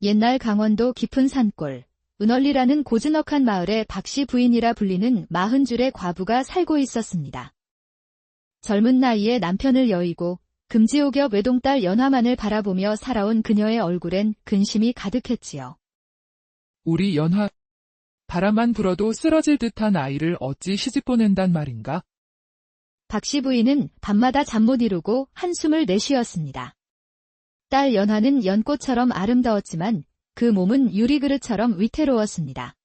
옛날 강원도 깊은 산골, 은월리라는 고즈넉한 마을에 박씨 부인이라 불리는 40줄의 과부가 살고 있었습니다. 젊은 나이에 남편을 여의고 금지옥엽 외동딸 연화만을 바라보며 살아온 그녀의 얼굴엔 근심이 가득했지요. 우리 연화, 바람만 불어도 쓰러질 듯한 아이를 어찌 시집 보낸단 말인가? 박씨 부인은 밤마다 잠 못 이루고 한숨을 내쉬었습니다. 딸 연화는 연꽃처럼 아름다웠지만 그 몸은 유리그릇처럼 위태로웠습니다.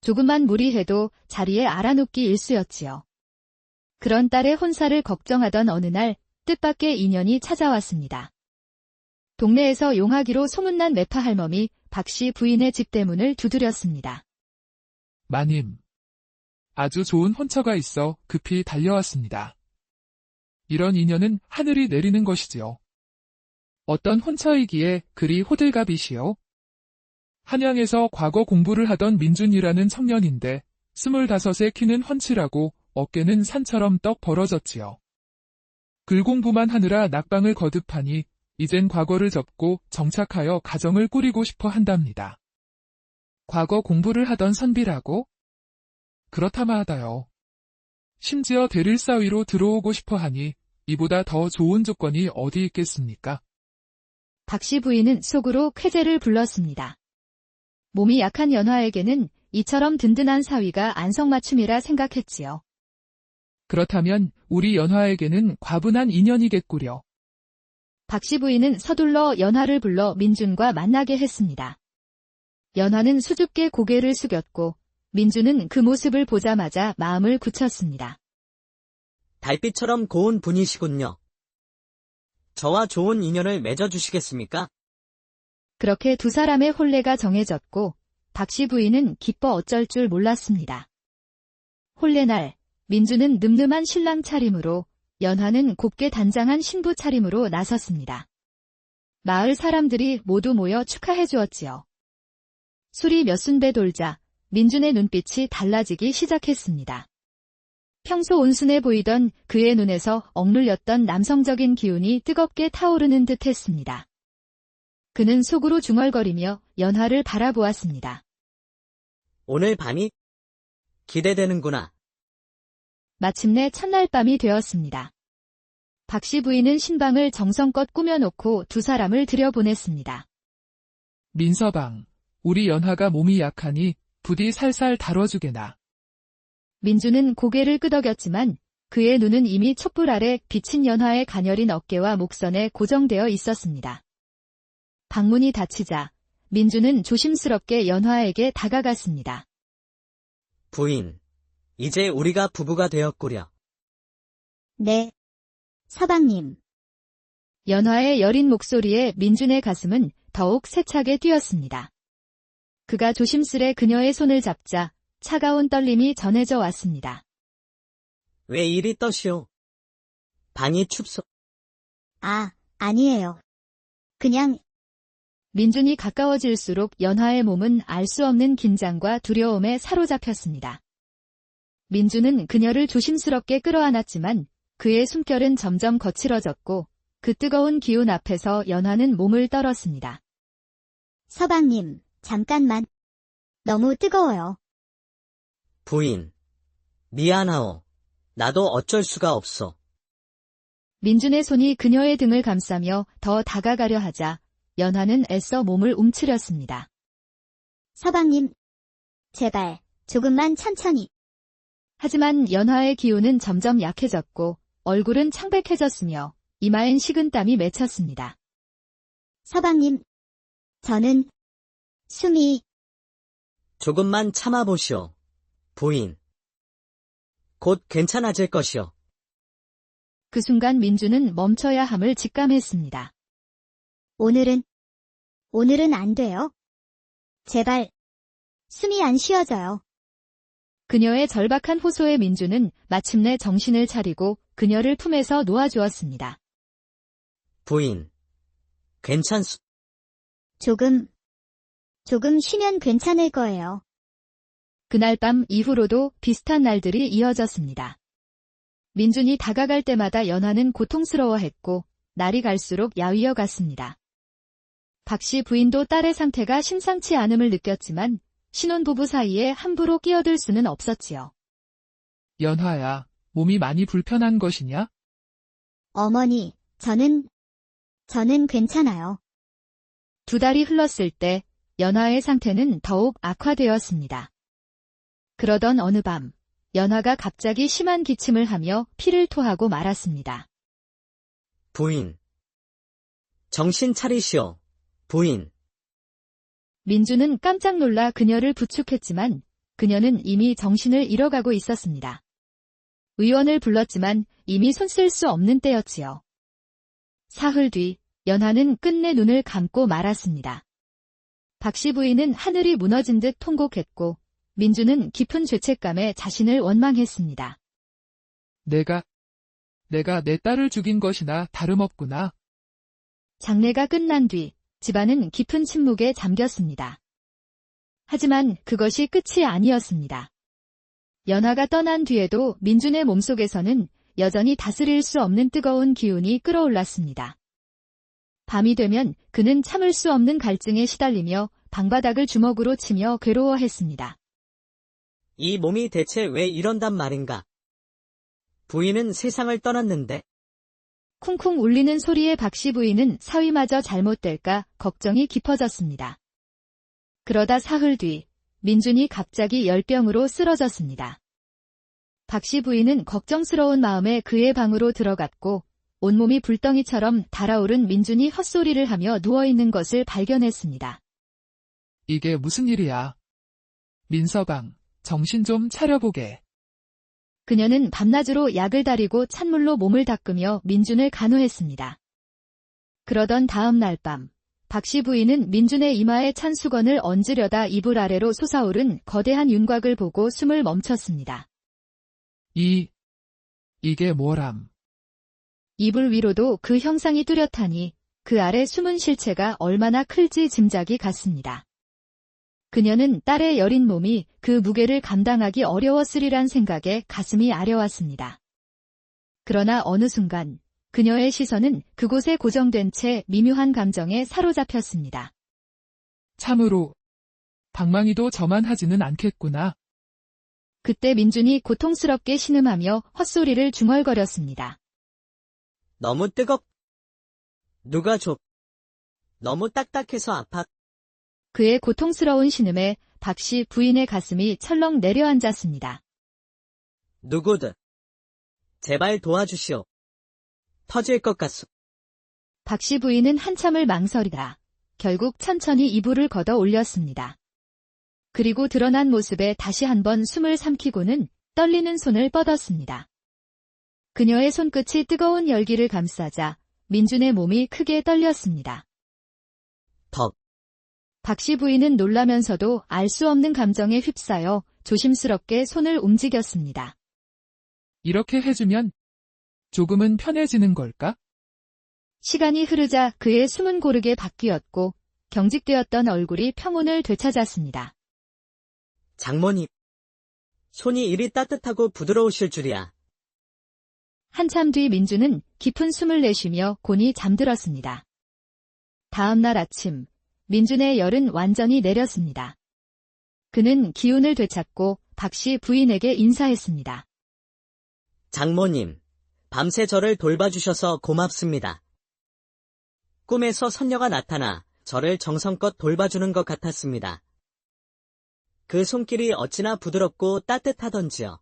조금만 무리해도 자리에 알아눕기 일쑤였지요. 그런 딸의 혼사를 걱정하던 어느 날 뜻밖의 인연이 찾아왔습니다. 동네에서 용하기로 소문난 매파 할멈이 박씨 부인의 집 대문을 두드렸습니다. 마님, 아주 좋은 혼처가 있어 급히 달려왔습니다. 이런 인연은 하늘이 내리는 것이지요. 어떤 혼처이기에 그리 호들갑이시오? 한양에서 과거 공부를 하던 민준이라는 청년인데 25에 키는 훤칠하고 어깨는 산처럼 떡 벌어졌지요. 글 공부만 하느라 낙방을 거듭하니 이젠 과거를 접고 정착하여 가정을 꾸리고 싶어 한답니다. 과거 공부를 하던 선비라고? 그렇다마하다요. 심지어 대릴사위로 들어오고 싶어 하니 이보다 더 좋은 조건이 어디 있겠습니까? 박씨 부인은 속으로 쾌재를 불렀습니다. 몸이 약한 연화에게는 이처럼 든든한 사위가 안성맞춤이라 생각했지요. 그렇다면 우리 연화에게는 과분한 인연이겠구려. 박씨 부인은 서둘러 연화를 불러 민준과 만나게 했습니다. 연화는 수줍게 고개를 숙였고 민준은 그 모습을 보자마자 마음을 굳혔습니다. 달빛처럼 고운 분이시군요. 저와 좋은 인연을 맺어주시겠습니까? 그렇게 두 사람의 혼례가 정해졌고 박씨 부인은 기뻐 어쩔 줄 몰랐습니다. 혼례날 민준은 늠름한 신랑 차림으로 연화는 곱게 단장한 신부 차림으로 나섰습니다. 마을 사람들이 모두 모여 축하해 주었지요. 술이 몇 순배 돌자 민준의 눈빛이 달라지기 시작했습니다. 평소 온순해 보이던 그의 눈에서 억눌렸던 남성적인 기운이 뜨겁게 타오르는 듯 했습니다. 그는 속으로 중얼거리며 연화를 바라보았습니다. 오늘 밤이 기대되는구나. 마침내 첫날 밤이 되었습니다. 박씨 부인은 신방을 정성껏 꾸며놓고 두 사람을 들여보냈습니다. 민서방, 우리 연화가 몸이 약하니 부디 살살 다뤄주게나. 민준은 고개를 끄덕였지만 그의 눈은 이미 촛불 아래 비친 연화의 가녀린 어깨와 목선에 고정되어 있었습니다. 방문이 닫히자 민준은 조심스럽게 연화에게 다가갔습니다. 부인, 이제 우리가 부부가 되었구려. 네, 서방님. 연화의 여린 목소리에 민준의 가슴은 더욱 세차게 뛰었습니다. 그가 조심스레 그녀의 손을 잡자 차가운 떨림이 전해져 왔습니다. 왜 이리 떠시오? 방이 춥소. 아, 아니에요. 그냥 민준이 가까워질수록 연화의 몸은 알 수 없는 긴장과 두려움에 사로잡혔습니다. 민준은 그녀를 조심스럽게 끌어안았지만 그의 숨결은 점점 거칠어졌고 그 뜨거운 기운 앞에서 연화는 몸을 떨었습니다. 서방님, 잠깐만. 너무 뜨거워요. 부인, 미안하오. 나도 어쩔 수가 없어. 민준의 손이 그녀의 등을 감싸며 더 다가가려 하자 연화는 애써 몸을 움츠렸습니다. 서방님, 제발, 조금만 천천히. 하지만 연화의 기운은 점점 약해졌고 얼굴은 창백해졌으며 이마엔 식은땀이 맺혔습니다. 서방님, 저는 숨이 조금만 참아보시오. 부인. 곧 괜찮아질 것이오. 그 순간 민준은 멈춰야 함을 직감했습니다. 오늘은 안 돼요. 제발, 숨이 안 쉬어져요. 그녀의 절박한 호소에 민준은 마침내 정신을 차리고 그녀를 품에서 놓아주었습니다. 부인. 괜찮소. 조금 쉬면 괜찮을 거예요. 그날 밤 이후로도 비슷한 날들이 이어졌습니다. 민준이 다가갈 때마다 연화는 고통스러워했고 날이 갈수록 야위어 갔습니다. 박 씨 부인도 딸의 상태가 심상치 않음을 느꼈지만 신혼부부 사이에 함부로 끼어들 수는 없었지요. 연화야, 몸이 많이 불편한 것이냐? 어머니, 저는 괜찮아요. 2달이 흘렀을 때 연화의 상태는 더욱 악화되었습니다. 그러던 어느 밤, 연화가 갑자기 심한 기침을 하며 피를 토하고 말았습니다. 부인. 정신 차리시오. 부인. 민주는 깜짝 놀라 그녀를 부축했지만 그녀는 이미 정신을 잃어가고 있었습니다. 의원을 불렀지만 이미 손쓸 수 없는 때였지요. 사흘 뒤 연하는 끝내 눈을 감고 말았습니다. 박 씨 부인은 하늘이 무너진 듯 통곡했고 민주는 깊은 죄책감에 자신을 원망했습니다. 내가 내 딸을 죽인 것이나 다름없구나. 장례가 끝난 뒤 집안은 깊은 침묵에 잠겼습니다. 하지만 그것이 끝이 아니었습니다. 연하가 떠난 뒤에도 민준의 몸속에서는 여전히 다스릴 수 없는 뜨거운 기운이 끌어올랐습니다. 밤이 되면 그는 참을 수 없는 갈증에 시달리며 방바닥을 주먹으로 치며 괴로워했습니다. 이 몸이 대체 왜 이런단 말인가? 부인은 세상을 떠났는데 쿵쿵 울리는 소리에 박 씨 부인은 사위마저 잘못될까 걱정이 깊어졌습니다. 그러다 사흘 뒤 민준이 갑자기 열병으로 쓰러졌습니다. 박 씨 부인은 걱정스러운 마음에 그의 방으로 들어갔고 온몸이 불덩이처럼 달아오른 민준이 헛소리를 하며 누워있는 것을 발견했습니다. 이게 무슨 일이야? 민서방, 정신 좀 차려보게. 그녀는 밤낮으로 약을 다리고 찬물로 몸을 닦으며 민준을 간호했습니다. 그러던 다음 날 밤, 박 씨 부인은 민준의 이마에 찬 수건을 얹으려다 이불 아래로 솟아오른 거대한 윤곽을 보고 숨을 멈췄습니다. 이게 뭐람? 이불 위로도 그 형상이 뚜렷하니 그 아래 숨은 실체가 얼마나 클지 짐작이 갔습니다. 그녀는 딸의 여린 몸이 그 무게를 감당하기 어려웠으리란 생각에 가슴이 아려왔습니다. 그러나 어느 순간 그녀의 시선은 그곳에 고정된 채 미묘한 감정에 사로잡혔습니다. 참으로 방망이도 저만 하지는 않겠구나. 그때 민준이 고통스럽게 신음하며 헛소리를 중얼거렸습니다. 너무 누가 줘? 너무 딱딱해서 아파. 그의 고통스러운 신음에 박 씨 부인의 가슴이 철렁 내려앉았습니다. 누구든. 제발 도와주시오. 터질 것 같소. 박 씨 부인은 한참을 망설이다 결국 천천히 이불을 걷어 올렸습니다. 그리고 드러난 모습에 다시 한번 숨을 삼키고는 떨리는 손을 뻗었습니다. 그녀의 손끝이 뜨거운 열기를 감싸자 민준의 몸이 크게 떨렸습니다. 덕. 박 씨 부인은 놀라면서도 알 수 없는 감정에 휩싸여 조심스럽게 손을 움직였습니다. 이렇게 해주면 조금은 편해지는 걸까? 시간이 흐르자 그의 숨은 고르게 바뀌었고 경직되었던 얼굴이 평온을 되찾았습니다. 장모님. 손이 이리 따뜻하고 부드러우실 줄이야. 한참 뒤 민주는 깊은 숨을 내쉬며 곤히 잠들었습니다. 다음 날 아침, 민준의 열은 완전히 내렸습니다. 그는 기운을 되찾고 박 씨 부인에게 인사했습니다. 장모님, 밤새 저를 돌봐주셔서 고맙습니다. 꿈에서 선녀가 나타나 저를 정성껏 돌봐주는 것 같았습니다. 그 손길이 어찌나 부드럽고 따뜻하던지요.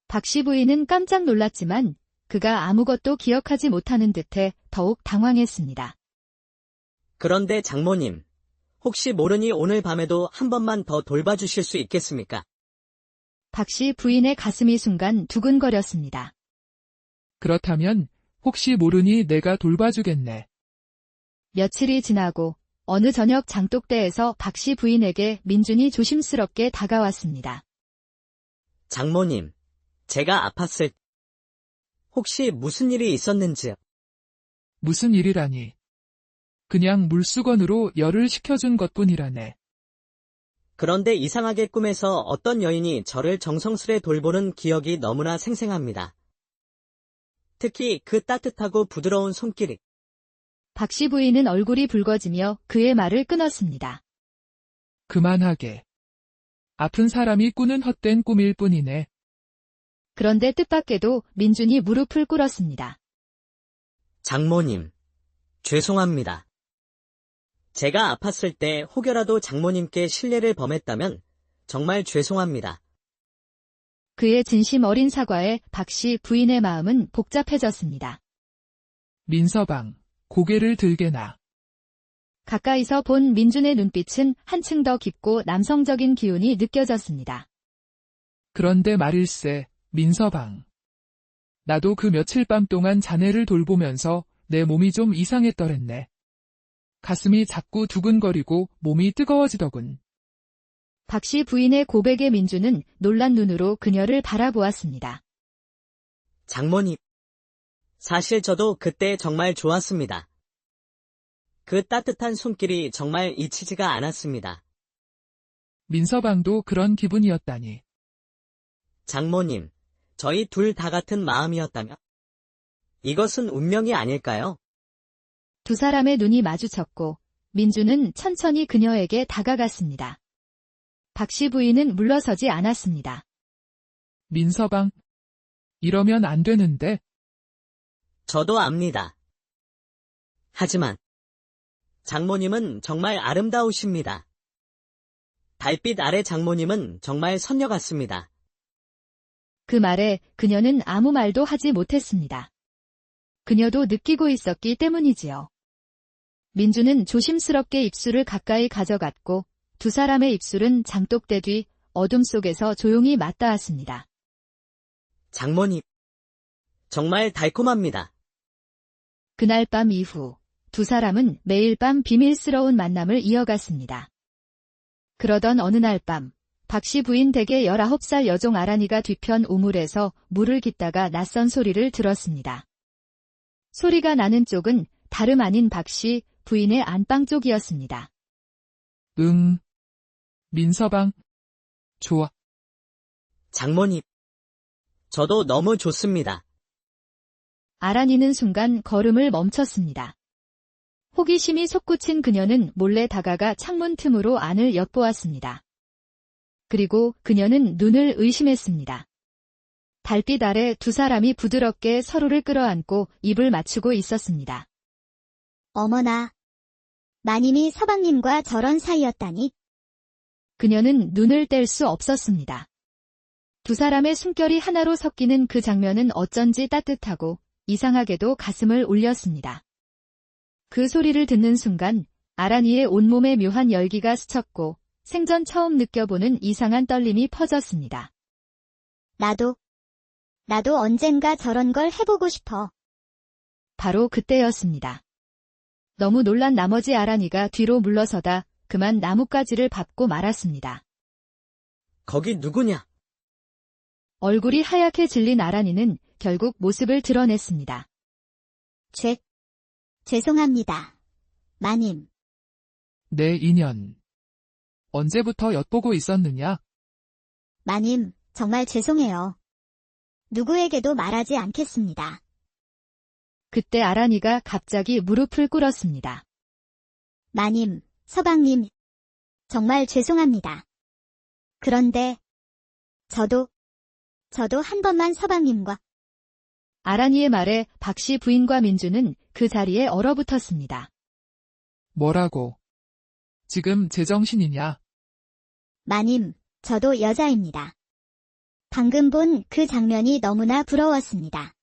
박 씨 부인은 깜짝 놀랐지만 그가 아무것도 기억하지 못하는 듯해 더욱 당황했습니다. 그런데 장모님, 혹시 모르니 오늘 밤에도 한 번만 더 돌봐주실 수 있겠습니까? 박 씨 부인의 가슴이 순간 두근거렸습니다. 그렇다면 혹시 모르니 내가 돌봐주겠네. 며칠이 지나고 어느 저녁 장독대에서 박 씨 부인에게 민준이 조심스럽게 다가왔습니다. 장모님, 제가 아팠을 혹시 무슨 일이 있었는지요? 무슨 일이라니. 그냥 물수건으로 열을 식혀준 것뿐이라네. 그런데 이상하게 꿈에서 어떤 여인이 저를 정성스레 돌보는 기억이 너무나 생생합니다. 특히 그 따뜻하고 부드러운 손길이. 박 씨 부인은 얼굴이 붉어지며 그의 말을 끊었습니다. 그만하게. 아픈 사람이 꾸는 헛된 꿈일 뿐이네. 그런데 뜻밖에도 민준이 무릎을 꿇었습니다. 장모님, 죄송합니다. 제가 아팠을 때 혹여라도 장모님께 실례를 범했다면 정말 죄송합니다. 그의 진심 어린 사과에 박 씨 부인의 마음은 복잡해졌습니다. 민서방, 고개를 들게 놔. 가까이서 본 민준의 눈빛은 한층 더 깊고 남성적인 기운이 느껴졌습니다. 그런데 말일세, 민서방. 나도 그 며칠 밤 동안 자네를 돌보면서 내 몸이 좀 이상했더랬네. 가슴이 자꾸 두근거리고 몸이 뜨거워지더군. 박 씨 부인의 고백에 민준은 놀란 눈으로 그녀를 바라보았습니다. 장모님, 사실 저도 그때 정말 좋았습니다. 그 따뜻한 손길이 정말 잊히지가 않았습니다. 민서방도 그런 기분이었다니. 장모님, 저희 둘 다 같은 마음이었다면? 이것은 운명이 아닐까요? 두 사람의 눈이 마주쳤고 민준은 천천히 그녀에게 다가갔습니다. 박 씨 부인은 물러서지 않았습니다. 민서방, 이러면 안 되는데. 저도 압니다. 하지만 장모님은 정말 아름다우십니다. 달빛 아래 장모님은 정말 선녀 같습니다. 그 말에 그녀는 아무 말도 하지 못했습니다. 그녀도 느끼고 있었기 때문이지요. 민준은 조심스럽게 입술을 가까이 가져갔고 두 사람의 입술은 장독대 뒤 어둠 속에서 조용히 맞닿았습니다. 장모님, 정말 달콤합니다. 그날 밤 이후 두 사람은 매일 밤 비밀스러운 만남을 이어갔습니다. 그러던 어느 날 밤, 박 씨 부인 댁의 19살 여종 아란이가 뒤편 우물에서 물을 깃다가 낯선 소리를 들었습니다. 소리가 나는 쪽은 다름 아닌 박 씨 부인의 안방 쪽이었습니다. 응. 민서방. 좋아. 장모님, 저도 너무 좋습니다. 아란이는 순간 걸음을 멈췄습니다. 호기심이 솟구친 그녀는 몰래 다가가 창문 틈으로 안을 엿보았습니다. 그리고 그녀는 눈을 의심했습니다. 달빛 아래 두 사람이 부드럽게 서로를 끌어안고 입을 맞추고 있었습니다. 어머나. 마님이 서방님과 저런 사이였다니. 그녀는 눈을 뗄 수 없었습니다. 두 사람의 숨결이 하나로 섞이는 그 장면은 어쩐지 따뜻하고 이상하게도 가슴을 울렸습니다. 그 소리를 듣는 순간 아란이의 온몸에 묘한 열기가 스쳤고 생전 처음 느껴보는 이상한 떨림이 퍼졌습니다. 나도 언젠가 저런 걸 해보고 싶어. 바로 그때였습니다. 너무 놀란 나머지 아란이가 뒤로 물러서다 그만 나뭇가지를 밟고 말았습니다. 거기 누구냐? 얼굴이 하얗게 질린 아란이는 결국 모습을 드러냈습니다. 죄송합니다. 마님. 내 인연. 언제부터 엿보고 있었느냐? 마님, 정말 죄송해요. 누구에게도 말하지 않겠습니다. 그때 아란이가 갑자기 무릎을 꿇었습니다. 마님, 서방님, 정말 죄송합니다. 그런데 저도 한 번만 서방님과. 아란이의 말에 박 씨 부인과 민주는 그 자리에 얼어붙었습니다. 뭐라고? 지금 제정신이냐? 마님, 저도 여자입니다. 방금 본 그 장면이 너무나 부러웠습니다.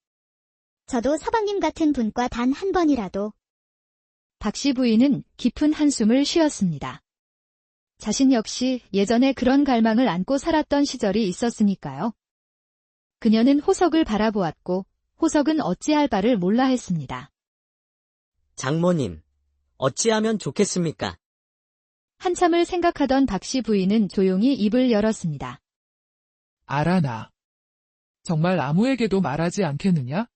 저도 서방님 같은 분과 단 한 번이라도. 박 씨 부인은 깊은 한숨을 쉬었습니다. 자신 역시 예전에 그런 갈망을 안고 살았던 시절이 있었으니까요. 그녀는 호석을 바라보았고 호석은 어찌할 바를 몰라 했습니다. 장모님, 어찌하면 좋겠습니까? 한참을 생각하던 박 씨 부인은 조용히 입을 열었습니다. 아라나. 정말 아무에게도 말하지 않겠느냐?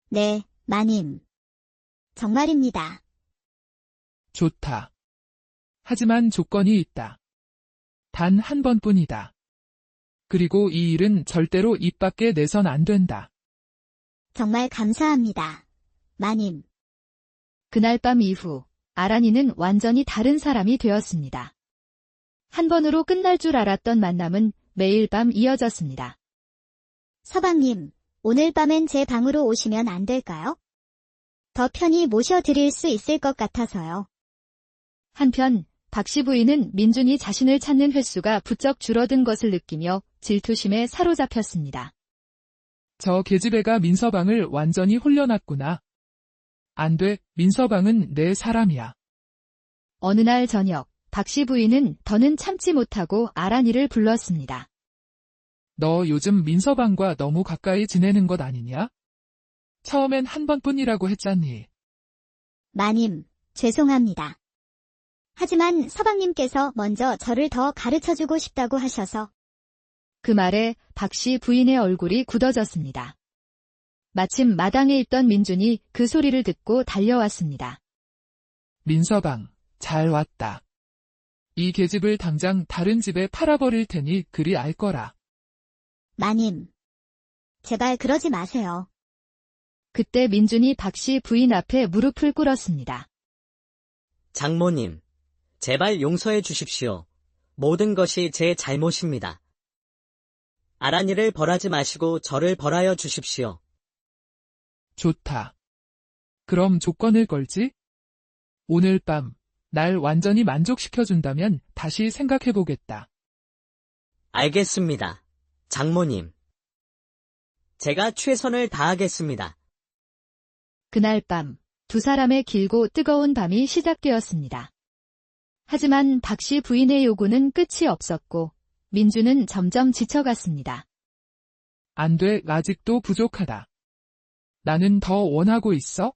네, 마님. 정말입니다. 좋다. 하지만 조건이 있다. 단 한 번뿐이다. 그리고 이 일은 절대로 입 밖에 내선 안 된다. 정말 감사합니다. 마님. 그날 밤 이후 아란이는 완전히 다른 사람이 되었습니다. 한 번으로 끝날 줄 알았던 만남은 매일 밤 이어졌습니다. 서방님, 오늘 밤엔 제 방으로 오시면 안 될까요? 더 편히 모셔드릴 수 있을 것 같아서요. 한편 박씨 부인은 민준이 자신을 찾는 횟수가 부쩍 줄어든 것을 느끼며 질투심에 사로잡혔습니다. 저 계집애가 민서방을 완전히 홀려놨구나. 안 돼, 민서방은 내 사람이야. 어느 날 저녁, 박씨 부인은 더는 참지 못하고 아란이를 불렀습니다. 너 요즘 민서방과 너무 가까이 지내는 것 아니냐? 처음엔 한 번뿐이라고 했잖니. 마님, 죄송합니다. 하지만 서방님께서 먼저 저를 더 가르쳐주고 싶다고 하셔서. 그 말에 박씨 부인의 얼굴이 굳어졌습니다. 마침 마당에 있던 민준이 그 소리를 듣고 달려왔습니다. 민서방, 잘 왔다. 이 계집을 당장 다른 집에 팔아버릴 테니 그리 알 거라. 마님, 제발 그러지 마세요. 그때 민준이 박씨 부인 앞에 무릎을 꿇었습니다. 장모님, 제발 용서해 주십시오. 모든 것이 제 잘못입니다. 아란이를 벌하지 마시고 저를 벌하여 주십시오. 좋다. 그럼 조건을 걸지? 오늘 밤, 날 완전히 만족시켜준다면 다시 생각해보겠다. 알겠습니다. 장모님. 제가 최선을 다하겠습니다. 그날 밤, 두 사람의 길고 뜨거운 밤이 시작되었습니다. 하지만 박씨 부인의 요구는 끝이 없었고 민준은 점점 지쳐갔습니다. 안 돼, 아직도 부족하다. 나는 더 원하고 있어?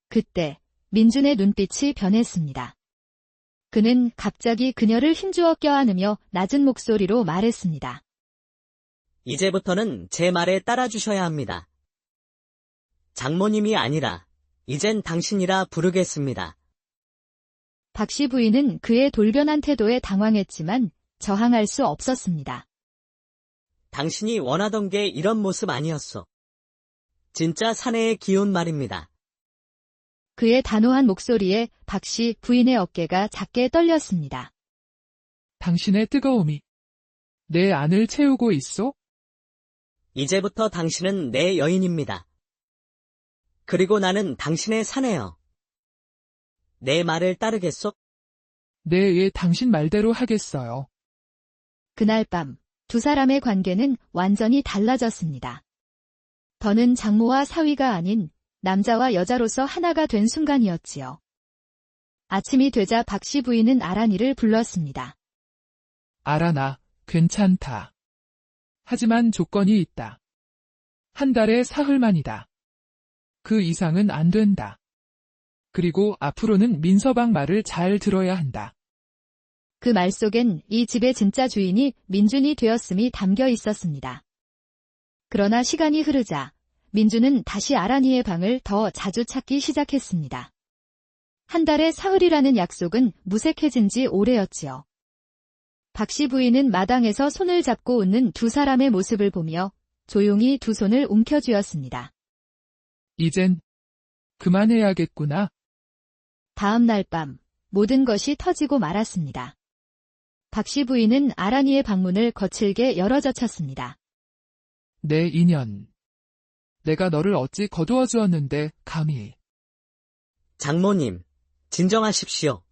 그때 민준의 눈빛이 변했습니다. 그는 갑자기 그녀를 힘주어 껴안으며 낮은 목소리로 말했습니다. 이제부터는 제 말에 따라주셔야 합니다. 장모님이 아니라 이젠 당신이라 부르겠습니다. 박씨 부인은 그의 돌변한 태도에 당황했지만 저항할 수 없었습니다. 당신이 원하던 게 이런 모습 아니었어. 진짜 사내의 기운 말입니다. 그의 단호한 목소리에 박씨 부인의 어깨가 작게 떨렸습니다. 당신의 뜨거움이 내 안을 채우고 있어? 이제부터 당신은 내 여인입니다. 그리고 나는 당신의 사내요. 내 말을 따르겠소? 네, 예, 당신 말대로 하겠어요. 그날 밤, 두 사람의 관계는 완전히 달라졌습니다. 더는 장모와 사위가 아닌 남자와 여자로서 하나가 된 순간이었지요. 아침이 되자 박씨 부인은 아란이를 불렀습니다. 아란아, 괜찮다. 하지만 조건이 있다. 한 달에 사흘만이다. 그 이상은 안 된다. 그리고 앞으로는 민서방 말을 잘 들어야 한다. 그 말 속엔 이 집의 진짜 주인이 민준이 되었음이 담겨 있었습니다. 그러나 시간이 흐르자 민준은 다시 아란이의 방을 더 자주 찾기 시작했습니다. 한 달에 사흘이라는 약속은 무색해진 지 오래였지요. 박씨 부인은 마당에서 손을 잡고 웃는 두 사람의 모습을 보며 조용히 두 손을 움켜쥐었습니다. 이젠 그만해야겠구나. 다음 날 밤 모든 것이 터지고 말았습니다. 박씨 부인은 아란이의 방문을 거칠게 열어젖혔습니다. 내 인연. 내가 너를 어찌 거두어 주었는데 감히. 장모님, 진정하십시오.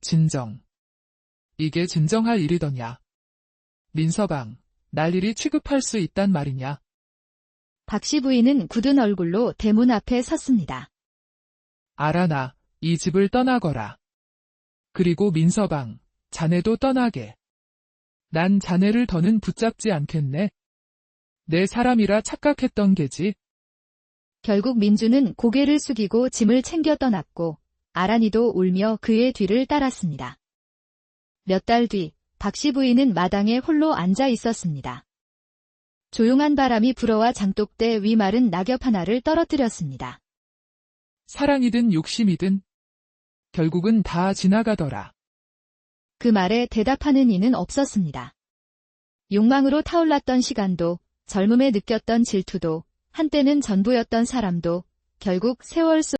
진정. 이게 진정할 일이더냐. 민서방, 날 이리 취급할 수 있단 말이냐. 박씨 부인은 굳은 얼굴로 대문 앞에 섰습니다. 아란아, 이 집을 떠나거라. 그리고 민서방, 자네도 떠나게. 난 자네를 더는 붙잡지 않겠네. 내 사람이라 착각했던 게지. 결국 민주는 고개를 숙이고 짐을 챙겨 떠났고 아란이도 울며 그의 뒤를 따랐습니다. 몇 달 뒤 박씨 부인은 마당에 홀로 앉아 있었습니다. 조용한 바람이 불어와 장독대 위 마른 낙엽 하나를 떨어뜨렸습니다. 사랑이든 욕심이든 결국은 다 지나가더라. 그 말에 대답하는 이는 없었습니다. 욕망으로 타올랐던 시간도 젊음에 느꼈던 질투도 한때는 전부였던 사람도 결국 세월 속